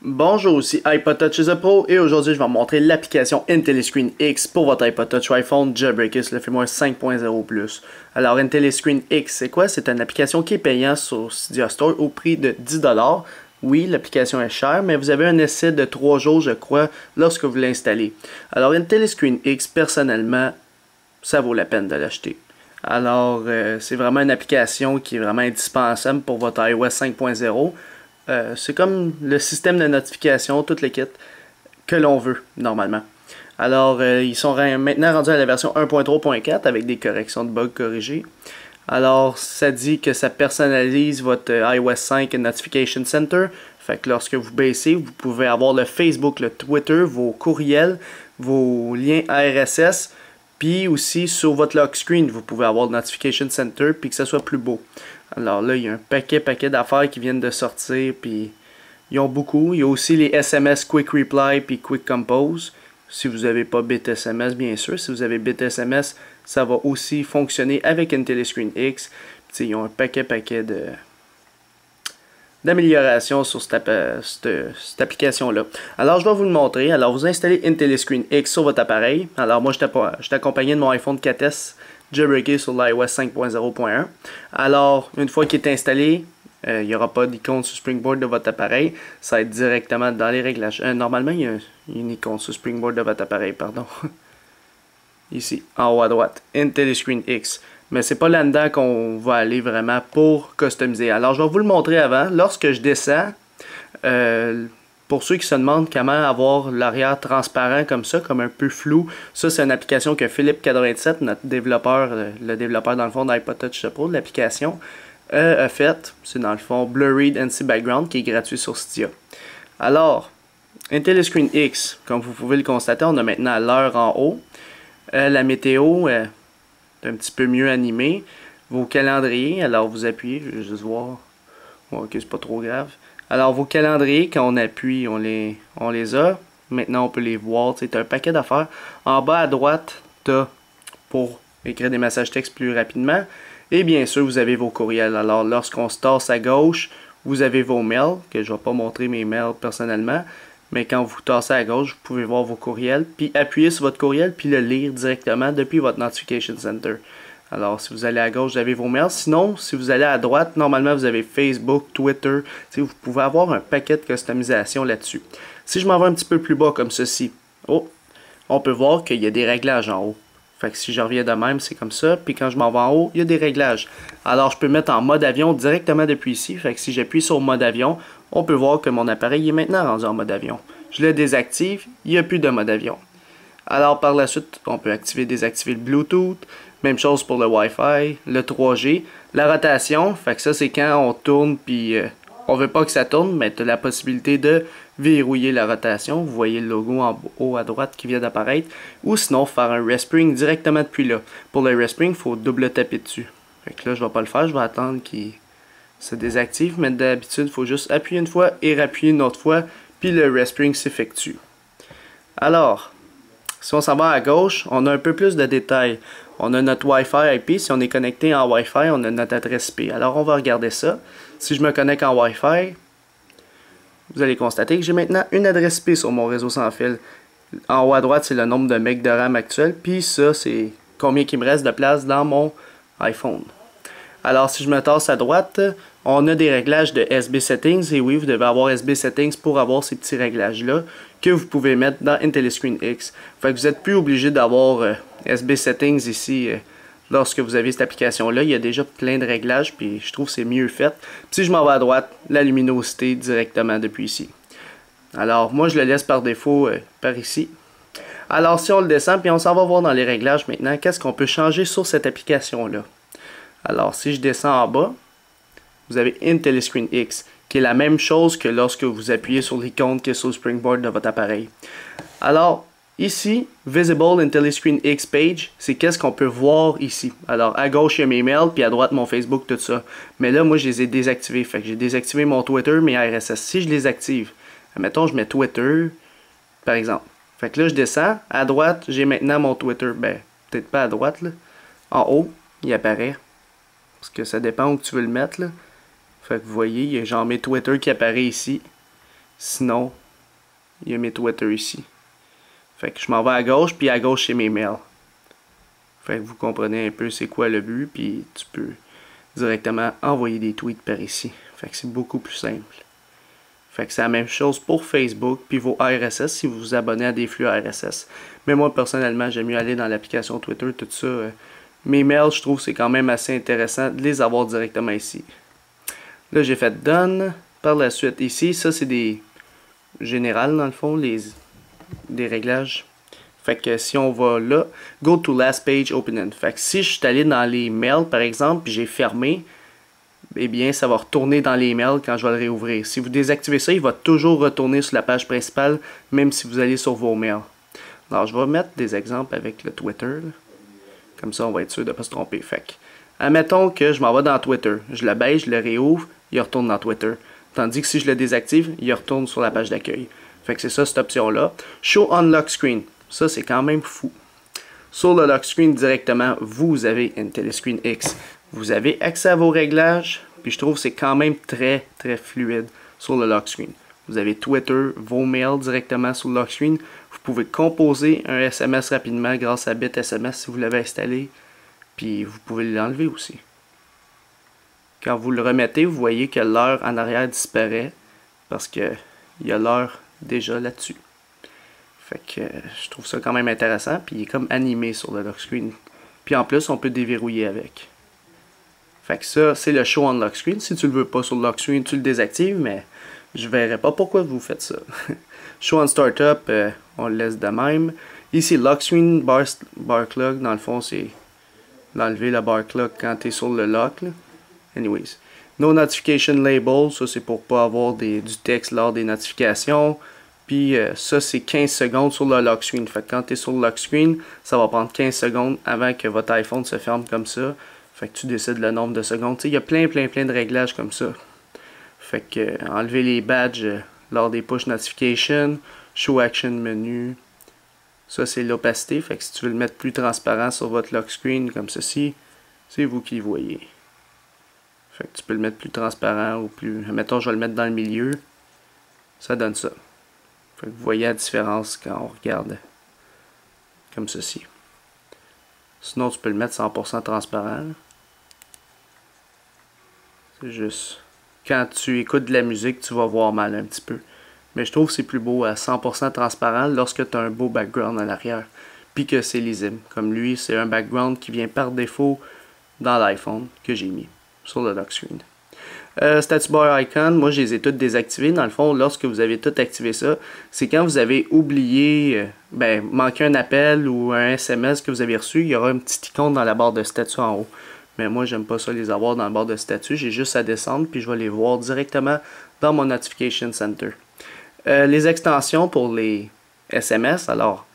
Bonjour, ici iPod Touch is a Pro et aujourd'hui je vais vous montrer l'application IntelliScreen X pour votre iPod Touch ou iPhone jailbreaké sur le firmware 5.0+. Alors IntelliScreen X c'est quoi? C'est une application qui est payante sur Cydia Store au prix de 10$. Oui, l'application est chère, mais vous avez un essai de 3 jours je crois lorsque vous l'installez. Alors IntelliScreen X personnellement, ça vaut la peine de l'acheter. Alors c'est vraiment une application qui est vraiment indispensable pour votre iOS 5.0. C'est comme le système de notification, toute les kits que l'on veut normalement. Alors, ils sont maintenant rendus à la version 1.3.4 avec des corrections de bugs corrigées. Alors, ça dit que ça personnalise votre iOS 5 Notification Center. Fait que lorsque vous baissez, vous pouvez avoir le Facebook, le Twitter, vos courriels, vos liens RSS. Puis aussi, sur votre lock screen, vous pouvez avoir le Notification Center puis que ça soit plus beau. Alors là, il y a un paquet d'affaires qui viennent de sortir, puis ils ont beaucoup. Il y a aussi les SMS Quick Reply puis Quick Compose. Si vous n'avez pas BitSMS, bien sûr. Si vous avez BitSMS, ça va aussi fonctionner avec IntelliScreen X. Puis, ils ont un paquet d'améliorations sur cette application-là. Alors, je vais vous le montrer. Alors, vous installez IntelliScreen X sur votre appareil. Alors, moi, je suis accompagné de mon iPhone 4S jailbreaké sur l'iOS 5.0.1. Alors, une fois qu'il est installé, il n'y aura pas d'icône sur Springboard de votre appareil. Ça va être directement dans les réglages. Normalement, il y a une icône sur Springboard de votre appareil, pardon. Ici, en haut à droite, IntelliScreen X. Mais c'est pas là-dedans qu'on va aller vraiment pour customiser. Alors, je vais vous le montrer avant. Lorsque je descends, pour ceux qui se demandent comment avoir l'arrière transparent comme ça, comme un peu flou, ça c'est une application que Philippe87, notre développeur, le développeur dans le fond d'iPod Touch Pro de l'application, a fait. C'est dans le fond Blurred NC Background qui est gratuit sur Cydia. Alors, IntelliScreen X, comme vous pouvez le constater, on a maintenant l'heure en haut. La météo est un petit peu mieux animée. Vos calendriers, alors vous appuyez, je vais juste voir. Bon, ok, c'est pas trop grave. Alors, vos calendriers, quand on appuie, on les a. Maintenant, on peut les voir. C'est un paquet d'affaires. En bas à droite, tu as pour écrire des messages textes plus rapidement. Et bien sûr, vous avez vos courriels. Alors, lorsqu'on se tasse à gauche, vous avez vos mails, que je ne vais pas montrer mes mails personnellement. Mais quand vous tassez à gauche, vous pouvez voir vos courriels. Puis, appuyez sur votre courriel, puis le lire directement depuis votre Notification Center. Alors, si vous allez à gauche, vous avez vos mails. Sinon, si vous allez à droite, normalement, vous avez Facebook, Twitter. Vous pouvez avoir un paquet de customisation là-dessus. Si je m'en vais un petit peu plus bas, comme ceci, on peut voir qu'il y a des réglages en haut. Fait que si je reviens de même, c'est comme ça. Puis quand je m'en vais en haut, il y a des réglages. Alors, je peux mettre en mode avion directement depuis ici. Fait que si j'appuie sur mode avion, on peut voir que mon appareil est maintenant rendu en mode avion. Je le désactive, il n'y a plus de mode avion. Alors, par la suite, on peut désactiver le Bluetooth. Même chose pour le Wi-Fi, le 3G. La rotation, fait que ça, c'est quand on tourne puis on veut pas que ça tourne, mais tu as la possibilité de verrouiller la rotation. Vous voyez le logo en haut à droite qui vient d'apparaître. Ou sinon, faire un respring directement depuis là. Pour le respring, il faut double taper dessus. Fait que là, je vais pas le faire, je vais attendre qu'il se désactive. Mais d'habitude, il faut juste appuyer une fois et rappuyer une autre fois, puis le respring s'effectue. Alors, si on s'en va à gauche, on a un peu plus de détails. On a notre Wi-Fi IP. Si on est connecté en Wi-Fi, on a notre adresse IP. Alors, on va regarder ça. Si je me connecte en Wi-Fi, vous allez constater que j'ai maintenant une adresse IP sur mon réseau sans fil. En haut à droite, c'est le nombre de MB de RAM actuel. Puis ça, c'est combien il me reste de place dans mon iPhone. Alors, si je me tasse à droite, on a des réglages de SB Settings. Et oui, vous devez avoir SB Settings pour avoir ces petits réglages-là que vous pouvez mettre dans IntelliScreen X. Fait que vous n'êtes plus obligé d'avoir SB Settings ici lorsque vous avez cette application-là. Il y a déjà plein de réglages, puis je trouve que c'est mieux fait. Puis si je m'en vais à droite, la luminosité directement depuis ici. Alors, moi, je le laisse par défaut par ici. Alors, si on le descend, puis on s'en va voir dans les réglages maintenant, qu'est-ce qu'on peut changer sur cette application-là. Alors, si je descends en bas, vous avez IntelliScreen X, qui est la même chose que lorsque vous appuyez sur l'icône qui est sur le Springboard de votre appareil. Alors, ici, Visible IntelliScreen X Page, c'est qu'est-ce qu'on peut voir ici. Alors, à gauche, il y a mes mails, puis à droite, mon Facebook, tout ça. Mais là, moi, je les ai désactivés. Fait que j'ai désactivé mon Twitter, mes RSS. Si je les active, admettons, je mets Twitter, par exemple. Fait que là, je descends. À droite, j'ai maintenant mon Twitter. Ben, peut-être pas à droite, là. En haut, il apparaît. Parce que ça dépend où tu veux le mettre, là. Fait que vous voyez, il y a genre mes Twitter qui apparaît ici. Sinon, il y a mes Twitter ici. Fait que je m'en vais à gauche, puis à gauche c'est mes mails. Fait que vous comprenez un peu c'est quoi le but, puis tu peux directement envoyer des tweets par ici. Fait que c'est beaucoup plus simple. Fait que c'est la même chose pour Facebook, puis vos RSS si vous vous abonnez à des flux RSS. Mais moi personnellement, j'aime mieux aller dans l'application Twitter, tout ça. Mes mails, je trouve c'est quand même assez intéressant de les avoir directement ici. Là j'ai fait Done. Par la suite ici, ça c'est des générales dans le fond, des réglages. Fait que si on va là, Go to last page opening. Fait que si je suis allé dans les mails par exemple, puis j'ai fermé, eh bien ça va retourner dans les mails quand je vais le réouvrir. Si vous désactivez ça, il va toujours retourner sur la page principale, même si vous allez sur vos mails. Alors je vais mettre des exemples avec le Twitter, là. Comme ça on va être sûr de ne pas se tromper. Fait que, admettons que je m'en vais dans Twitter, je le baisse, je le réouvre, il retourne dans Twitter. Tandis que si je le désactive, il retourne sur la page d'accueil. Fait que c'est ça cette option-là. Show on lock screen. Ça, c'est quand même fou. Sur le lock screen directement, vous avez une Telescreen X. Vous avez accès à vos réglages. Puis je trouve que c'est quand même très, très fluide sur le lock screen. Vous avez Twitter, vos mails directement sur le lock screen. Vous pouvez composer un SMS rapidement grâce à BitSMS si vous l'avez installé. Puis vous pouvez l'enlever aussi. Quand vous le remettez, vous voyez que l'heure en arrière disparaît parce qu'il y a l'heure déjà là-dessus. Fait que je trouve ça quand même intéressant. Puis il est comme animé sur le lock screen. Puis en plus, on peut déverrouiller avec. Fait que ça, c'est le show on lock screen. Si tu le veux pas sur le lock screen, tu le désactives, mais je verrai pas pourquoi vous faites ça. Show on startup, on le laisse de même. Ici, lock screen, bar clock, dans le fond, c'est d'enlever la bar clock quand tu es sur le lock. Là. Anyways. No notification label, ça c'est pour pas avoir du texte lors des notifications. Puis ça c'est 15 secondes sur le lock screen. Fait que quand tu es sur le lock screen, ça va prendre 15 secondes avant que votre iPhone se ferme comme ça. Fait que tu décides le nombre de secondes. Il y a plein de réglages comme ça. Fait que enlever les badges lors des push notifications. Show action menu. Ça c'est l'opacité. Fait que si tu veux le mettre plus transparent sur votre lock screen comme ceci, c'est vous qui le voyez. Fait que tu peux le mettre plus transparent ou plus... Mettons, je vais le mettre dans le milieu. Ça donne ça. Fait que vous voyez la différence quand on regarde comme ceci. Sinon, tu peux le mettre 100% transparent. C'est juste... Quand tu écoutes de la musique, tu vas voir mal un petit peu. Mais je trouve que c'est plus beau à 100% transparent lorsque tu as un beau background à l'arrière. Puis que c'est lisible. Comme lui, c'est un background qui vient par défaut dans l'iPhone que j'ai mis sur le lock screen. Status bar icon, moi je les ai toutes désactivées. Dans le fond, lorsque vous avez tout activé ça, c'est quand vous avez oublié, manqué un appel ou un SMS que vous avez reçu, il y aura une petite icône dans la barre de statut en haut. Mais moi, j'aime pas ça les avoir dans la barre de statut. J'ai juste à descendre puis je vais les voir directement dans mon Notification Center. Les extensions pour les SMS, alors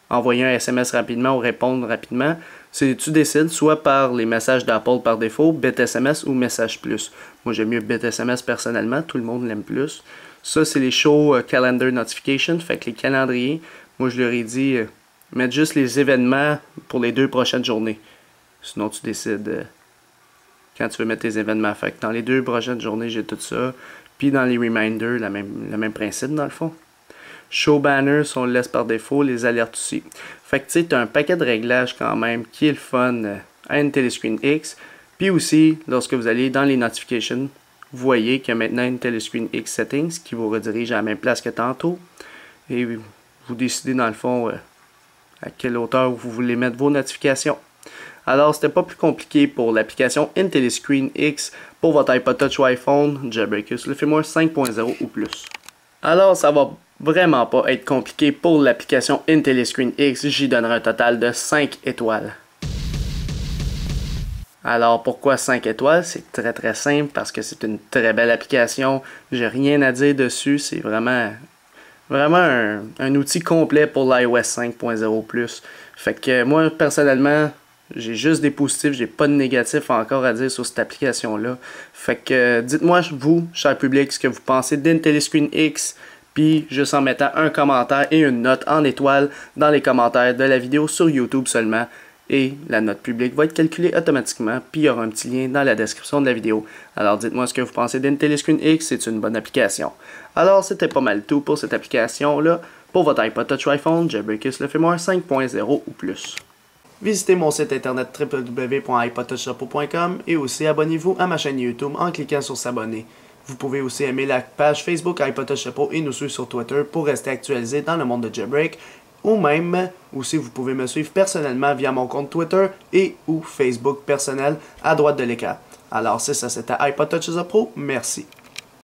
envoyer un SMS rapidement ou répondre rapidement, tu décides soit par les messages d'Apple par défaut, BitSMS ou Message Plus. Moi j'aime mieux BitSMS personnellement, tout le monde l'aime plus. Ça c'est les Show Calendar Notification, fait que les calendriers, moi je leur ai dit mettre juste les événements pour les 2 prochaines journées. Sinon tu décides quand tu veux mettre tes événements. Fait que dans les 2 prochaines journées j'ai tout ça. Puis dans les reminders, le même principe dans le fond. Show banners, on le laisse par défaut, les alertes aussi. Fait que tu sais, tu as un paquet de réglages quand même qui est le fun à une Telescreen X. Puis aussi, lorsque vous allez dans les notifications, vous voyez qu'il y a maintenant une Telescreen X Settings qui vous redirige à la même place que tantôt. Et vous décidez dans le fond à quelle hauteur vous voulez mettre vos notifications. Alors, c'était pas plus compliqué pour l'application IntelliScreen X pour votre iPod Touch ou iPhone, Jailbreaker sur le firmware 5.0 ou plus. Alors, ça va vraiment pas être compliqué pour l'application IntelliScreen X, j'y donnerai un total de 5 étoiles. Alors, pourquoi 5 étoiles? C'est très simple, parce que c'est une très belle application, j'ai rien à dire dessus, c'est vraiment un outil complet pour l'iOS 5.0+. Fait que moi, personnellement, j'ai juste des positifs, j'ai pas de négatifs encore à dire sur cette application-là. Fait que dites-moi, vous, cher public, ce que vous pensez d'IntelliScreen X, puis juste en mettant un commentaire et une note en étoile dans les commentaires de la vidéo sur YouTube seulement. et la note publique va être calculée automatiquement, puis il y aura un petit lien dans la description de la vidéo. Alors dites-moi ce que vous pensez d'IntelliScreen X, c'est une bonne application. Alors c'était pas mal tout pour cette application-là. Pour votre iPod Touch ou iPhone, Jailbreakers le firmware 5.0 ou plus. Visitez mon site internet www.ipodtouchchapeau.com et aussi abonnez-vous à ma chaîne YouTube en cliquant sur s'abonner. Vous pouvez aussi aimer la page Facebook iPod Touch Chapeau et nous suivre sur Twitter pour rester actualisé dans le monde de Jailbreak. Ou même, aussi vous pouvez me suivre personnellement via mon compte Twitter et ou Facebook personnel à droite de l'écran. Alors c'est ça, c'était iPod Touch Pro, merci.